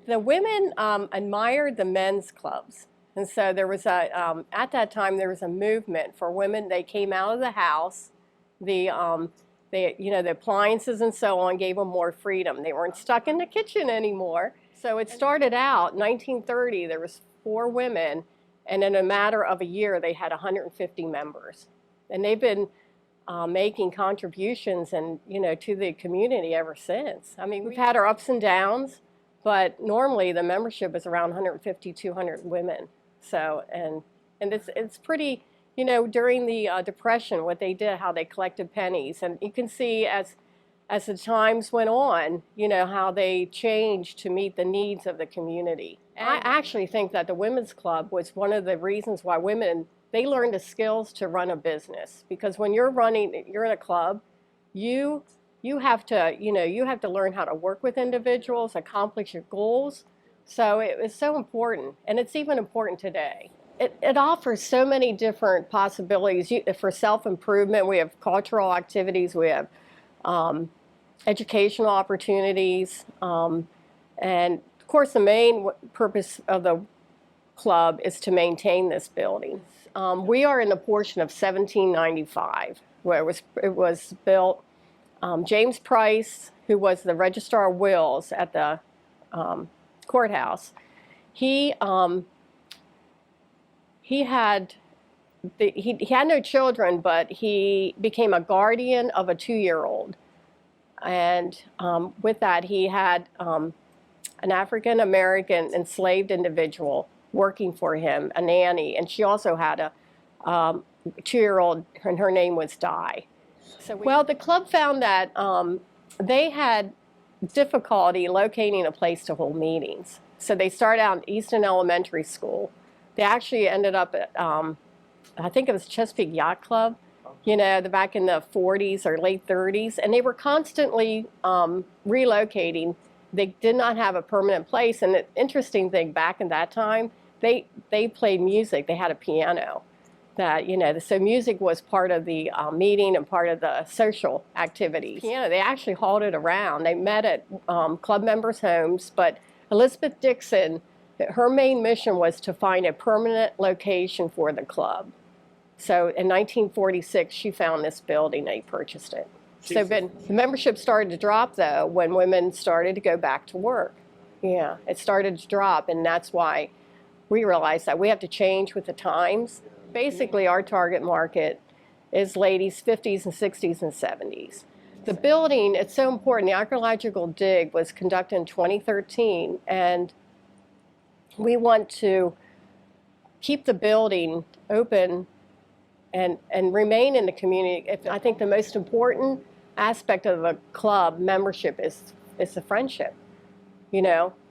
The women admired the men's clubs. And so there was at that time, there was a movement for women. They came out of the house, the, the appliances and so on gave them more freedom. They weren't stuck in the kitchen anymore. So it started out, 1930, there was 4 women, and in a matter of a year, they had 150 members. And they've been making contributions to the community ever since. I mean, we've had our ups and downs, but normally the membership is around 150, 200 women. So, and it's pretty, during the Depression, what they did, how they collected pennies. And you can see as the times went on, how they changed to meet the needs of the community. And I actually think that the Women's Club was one of the reasons why women, they learned the skills to run a business. Because when you're in a club, you have to learn how to work with individuals, accomplish your goals. So it was so important, and it's even important today. It offers so many different possibilities for self-improvement. We have cultural activities, we have educational opportunities, and of course the main purpose of the club is to maintain this building. We are in the portion of 1795 where it was built. James Price, who was the Registrar of Wills at the courthouse, he had no children, but he became a guardian of a 2-year-old, and with that he had an African American enslaved individual working for him, a nanny, and she also had a 2-year-old, and her name was Di. Well, the club found that they had difficulty locating a place to hold meetings. So they started out in Easton Elementary School. They actually ended up at, I think it was Chesapeake Yacht Club, back in the 40s or late 30s. And they were constantly relocating. They did not have a permanent place. And the interesting thing, back in that time, they played music. They had a piano. So music was part of the meeting and part of the social activities. They actually hauled it around. They met at club members' homes, but Elizabeth Dixon, her main mission was to find a permanent location for the club. So in 1946, she found this building, they purchased it. So the membership started to drop, though, when women started to go back to work. Yeah, it started to drop, and that's why we realized that we have to change with the times. Basically, our target market is ladies 50s and 60s and 70s. The building, it's so important. The archaeological dig was conducted in 2013, and we want to keep the building open and remain in the community. I think the most important aspect of a club membership is the friendship.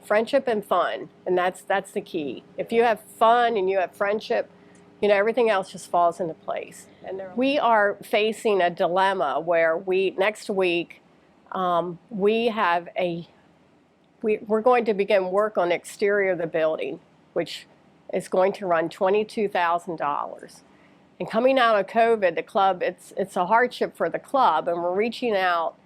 Friendship and fun, and that's the key. If you have fun and you have friendship, everything else just falls into place. And we are facing a dilemma where next week, we're going to begin work on the exterior of the building, which is going to run $22,000. And coming out of COVID, the club, it's a hardship for the club, and we're reaching out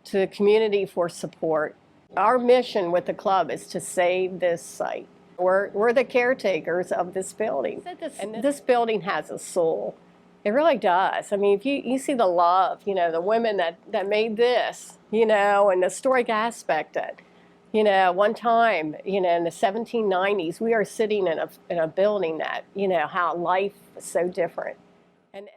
to the community for support. Our mission with the club is to save this site. We're the caretakers of this building. And this building has a soul. It really does. I mean, if you see the love, the women that made this, and the historic aspect that, one time, in the 1790s, we are sitting in a building that, how life was so different. And